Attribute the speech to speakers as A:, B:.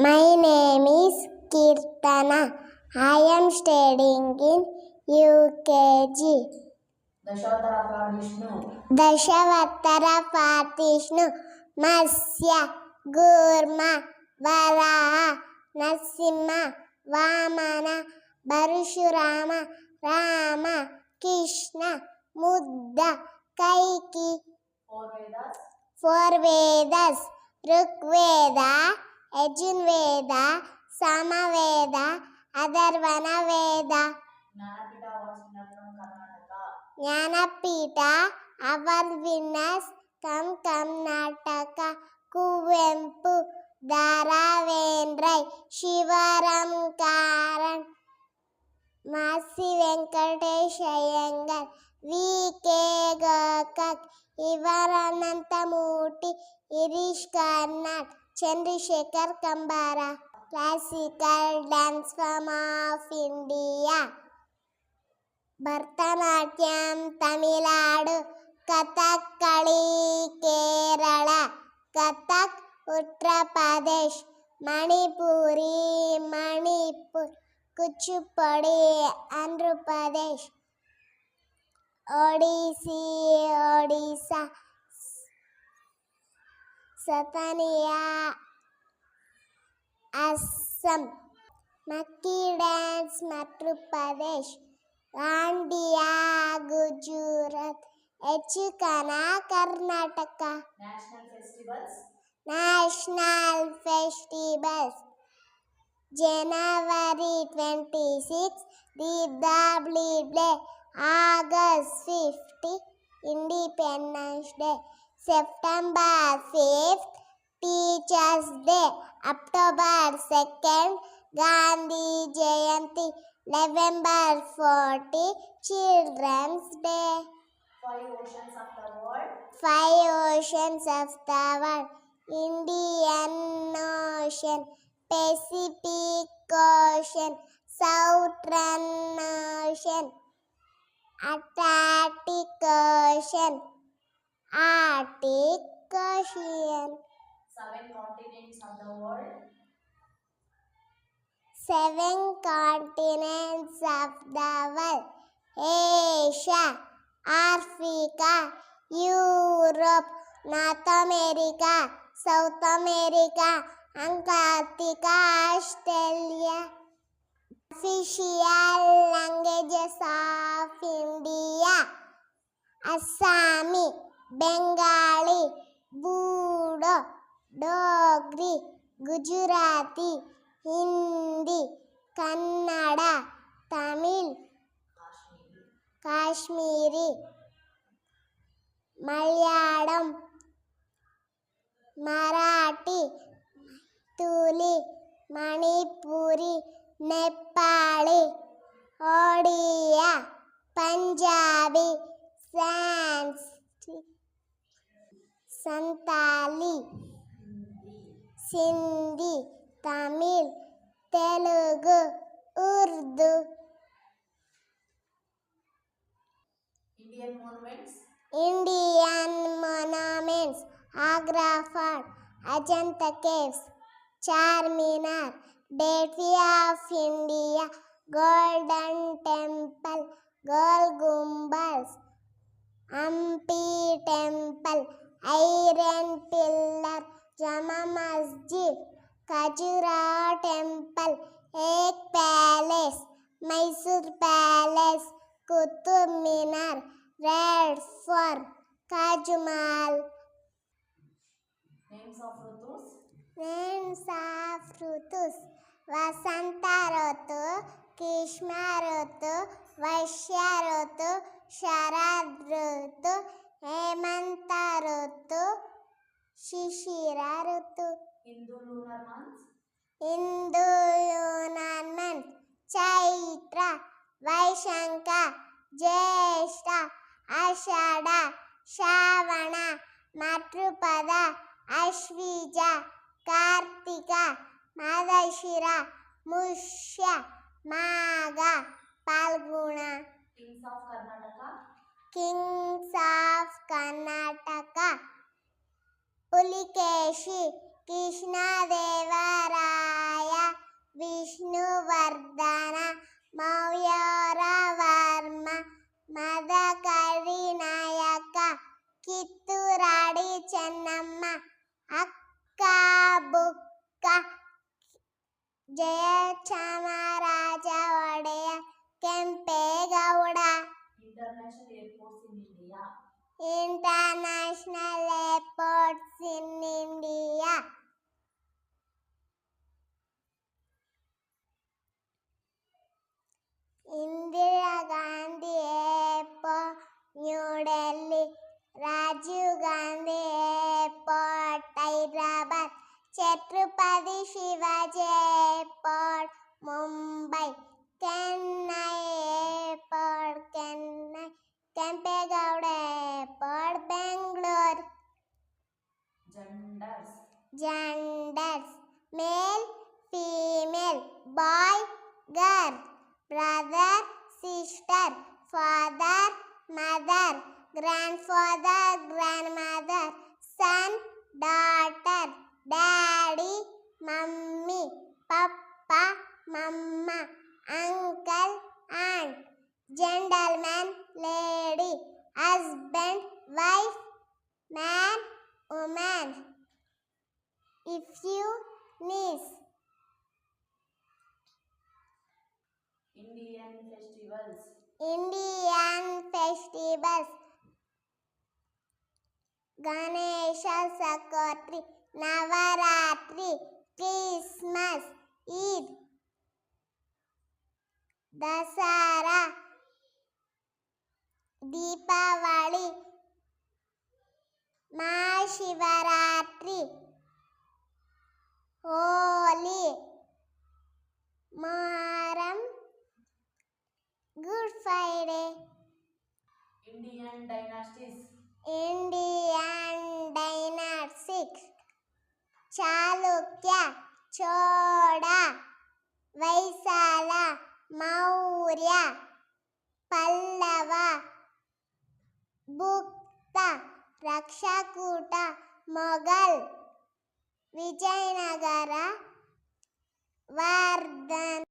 A: My name is Kirtana. I am studying in UKG. Dashavatara Patishnu Masya Gurma Varaha Nasimha Vamana Parashurama Rama Krishna Buddha Kaiki. Four Vedas Rigveda, Yajurveda, Samaveda, Atharvana Veda. Jnanapita Award winners come Karnataka. Kuvempu, Dharavendrai, Shivaram Karan, Masi Venkatesh Iyengar, V.K. Gokak, Ivaranantamurti, Irish Karnad, Chandrasekhar Kambara. Classical dance form of India. Bharatanatyam Tamil Nadu, Kathakali Kerala, Kathak Uttar Pradesh, Manipuri Manipur, Kuchipudi Andhra Pradesh, Odissi Odisha, ಸತನಿಯಾ Assam, Makki dance Madhya Pradesh, Dandiya Gujarat, Yachukana Karnataka. National festivals. January 26, Republic Day. August 50, Independence Day. September 5th, Teachers Day. October 2nd, Gandhi Jayanti. November 40, Children's Day. Five oceans of the world. Indian Ocean, Pacific Ocean, Southern Ocean, Atlantic Ocean, Arctic Ocean. 7 continents of the world. 7 continents of the world. Asia, Africa, Europe, North America, South America, Antarctica, Australia. Official languages of India: Assami, Bengali, Bodo, Dogri, Gujarati, Hindi, Kannada, Tamil, Kashmiri, Malayalam, Marathi, Tuli, Manipuri, Nepali, Odia, Punjabi, Sanskrit, Santali, Sindhi, Tamil, Telugu, Urdu. Indian monuments: Agra Fort, Ajanta Caves, Charminar, Gateway of India, Golden Temple, Gol Gumbaz, Hampi Temple, Iron Pillar, Jama Masjid, Khajuraho Temple, Egg Palace, Mysore Palace, Qutub Minar, Red Fort, Taj Mahal. Names of Rutus: Vasanta Rutu, Grishma Rutu, Vaishya Rutu, Sharad Rutu, Hemanta Rutu, Shishira Rutu. Hindu lunar months: Chaitra, Vaishanka, Jyeshta, Ashada, Shravana, Madhupada, Ashvija, Kartika, Madashira, Mushya, Magha, Palguna. Kings of Karnataka: Pulikeshi, Krishna Devaraya. Jayachamaraja Wadiyar, Kempegowda.
B: International airports in India.
A: International airports in India. Indira Gandhi Airport, New Delhi. Rajiv Gandhi Airport, Hyderabad. Chhatrapati Shivaji Airport, Mumbai. Chennai Airport, Chennai. Kempegowda Airport, Bangalore. Genders. Male, female, boy, girl, brother, sister, father, mother, grandfather, grandmother, son, daughter, daddy, mummy, papa, mama, uncle, aunt, gentleman, lady, husband, wife, man, woman. If you niece.
B: Indian festivals.
A: Ganesha Chaturthi, Navaratri, Christmas, Eid, Dasara, Deepavali, Mahashivaratri, Holi, Muharram, Good Friday.
B: Indian dynasties.
A: Chalukya, Choda, Vaisala, Maurya, Pallava, Gupta, Rakshakuta, Mughal, Vijayanagara, Vardhan.